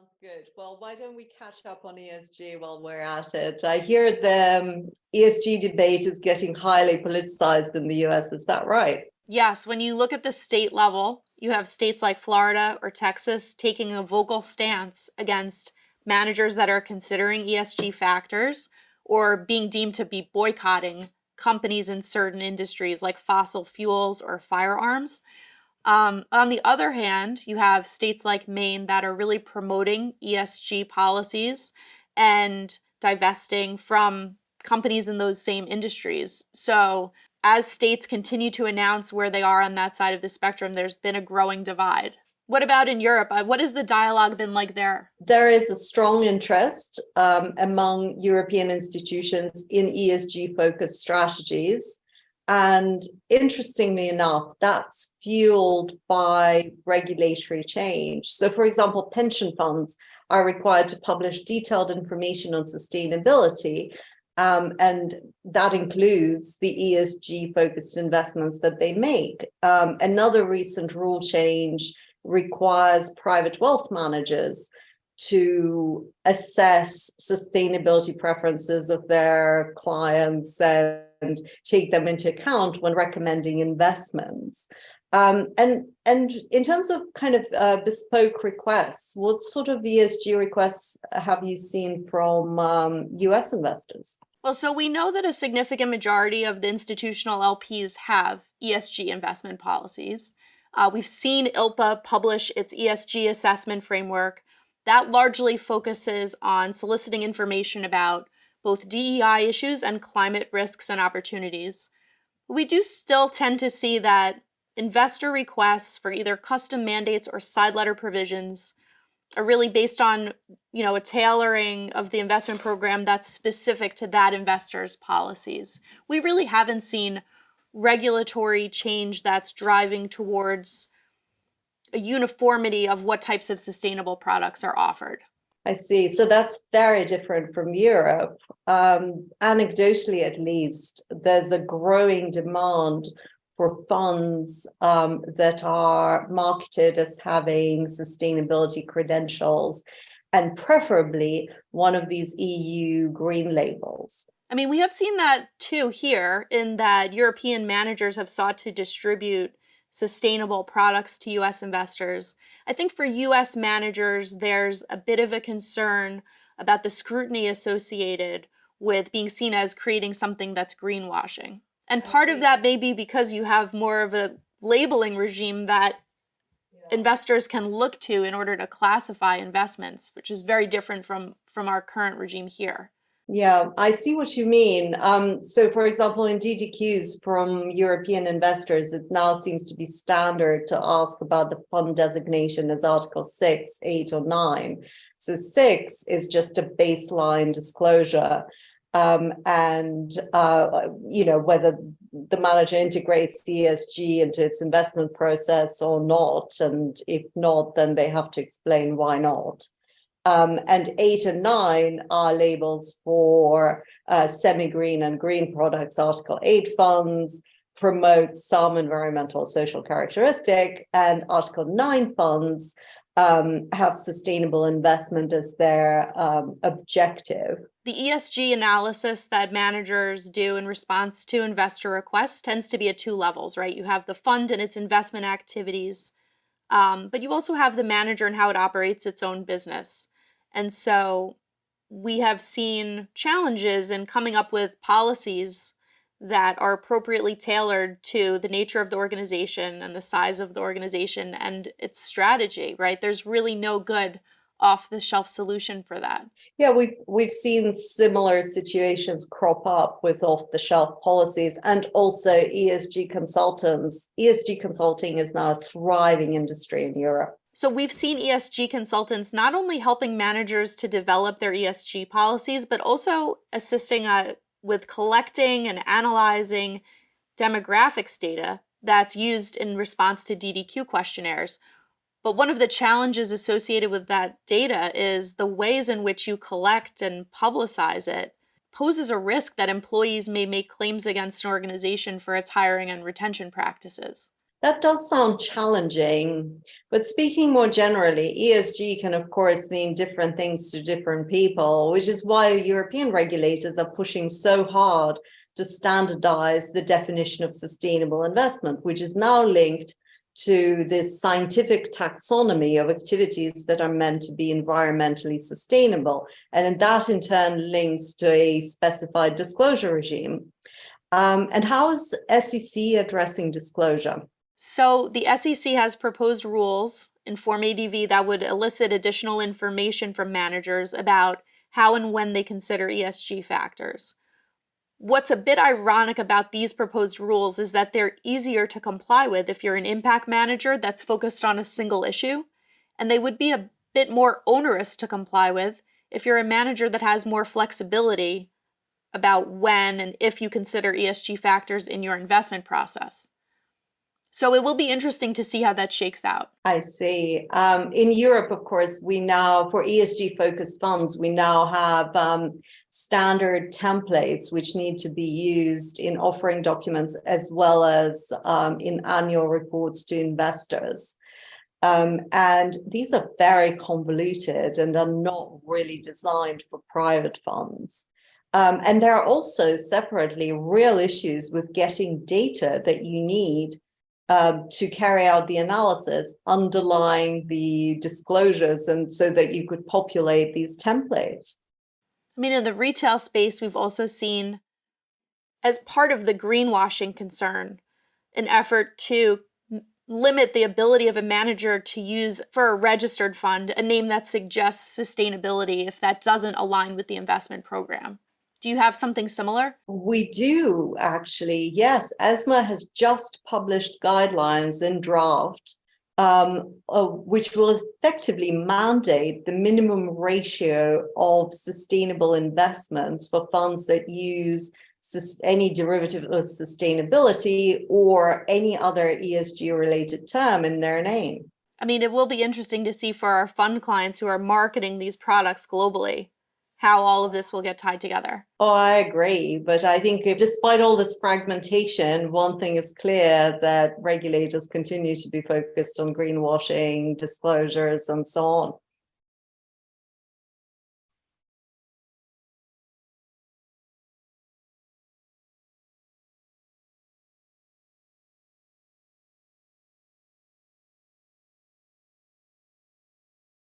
Sounds good. Well, why don't we catch up on ESG while we're at it? I hear the ESG debate is getting highly politicized in the US. Is that right? Yes, when you look at the state level, you have states like Florida or Texas taking a vocal stance against managers that are considering ESG factors or being deemed to be boycotting companies in certain industries like fossil fuels or firearms. On the other hand, you have states like Maine that are really promoting ESG policies and divesting from companies in those same industries. So, as states continue to announce where they are on that side of the spectrum, there's been a growing divide. What about in Europe? What has the dialogue been like there? There is a strong interest among European institutions in ESG focused strategies. And interestingly enough, that's fueled by regulatory change. So, for example, pension funds are required to publish detailed information on sustainability. And that includes the ESG focused investments that they make. Another recent rule change requires private wealth managers to assess sustainability preferences of their clients and take them into account when recommending investments. And in terms of kind of bespoke requests, what sort of ESG requests have you seen from US investors? Well, so we know that a significant majority of the institutional LPs have ESG investment policies. We've seen ILPA publish its ESG assessment framework that largely focuses on soliciting information about both DEI issues and climate risks and opportunities. We do still tend to see that investor requests for either custom mandates or side letter provisions are really based on, a tailoring of the investment program that's specific to that investor's policies. We really haven't seen regulatory change that's driving towards a uniformity of what types of sustainable products are offered. I see. So that's very different from Europe. Anecdotally, at least, there's a growing demand for funds that are marketed as having sustainability credentials, and preferably one of these EU green labels. I mean, we have seen that too here, in that European managers have sought to distribute sustainable products to US investors. I think for US managers, there's a bit of a concern about the scrutiny associated with being seen as creating something that's greenwashing. And part of that may be because you have more of a labeling regime that investors can look to in order to classify investments, which is very different from our current regime here. Yeah, I see what you mean. So, for example, in DDQs from European investors, it now seems to be standard to ask about the fund designation as Article 6, 8, or 9. So 6 is just a baseline disclosure. Whether the manager integrates ESG into its investment process or not. And if not, then they have to explain why not. And 8 and 9 are labels for semi-green and green products. Article 8 funds promote some environmental social characteristic, and Article 9 funds have sustainable investment as their objective. The ESG analysis that managers do in response to investor requests tends to be at two levels, right? You have the fund and its investment activities, but you also have the manager and how it operates its own business. And so we have seen challenges in coming up with policies that are appropriately tailored to the nature of the organization and the size of the organization and its strategy, right? There's really no good off-the-shelf solution for that. Yeah, we've seen similar situations crop up with off-the-shelf policies and also ESG consultants. ESG consulting is now a thriving industry in Europe. So we've seen ESG consultants not only helping managers to develop their ESG policies, but also assisting with collecting and analyzing demographics data that's used in response to DDQ questionnaires. But one of the challenges associated with that data is the ways in which you collect and publicize it poses a risk that employees may make claims against an organization for its hiring and retention practices. That does sound challenging, but speaking more generally, ESG can, of course, mean different things to different people, which is why European regulators are pushing so hard to standardize the definition of sustainable investment, which is now linked to this scientific taxonomy of activities that are meant to be environmentally sustainable. And that in turn links to a specified disclosure regime. And how is SEC addressing disclosure? So the SEC has proposed rules in Form ADV that would elicit additional information from managers about how and when they consider ESG factors. What's a bit ironic about these proposed rules is that they're easier to comply with if you're an impact manager that's focused on a single issue, and they would be a bit more onerous to comply with if you're a manager that has more flexibility about when and if you consider ESG factors in your investment process. So it will be interesting to see how that shakes out. I see. In Europe, of course, we now, for ESG focused funds, we now have standard templates which need to be used in offering documents as well as in annual reports to investors. And these are very convoluted and are not really designed for private funds. And there are also separately real issues with getting data that you need to carry out the analysis underlying the disclosures, and so that you could populate these templates. I mean, in the retail space, we've also seen, as part of the greenwashing concern, an effort to limit the ability of a manager to use, for a registered fund, a name that suggests sustainability if that doesn't align with the investment program. Do you have something similar? We do, actually. Yes, ESMA has just published guidelines in draft, which will effectively mandate the minimum ratio of sustainable investments for funds that use any derivative of sustainability or any other ESG related term in their name. I mean, it will be interesting to see for our fund clients who are marketing these products globally how all of this will get tied together. Oh, I agree. But I think despite all this fragmentation, one thing is clear, that regulators continue to be focused on greenwashing, disclosures, and so on.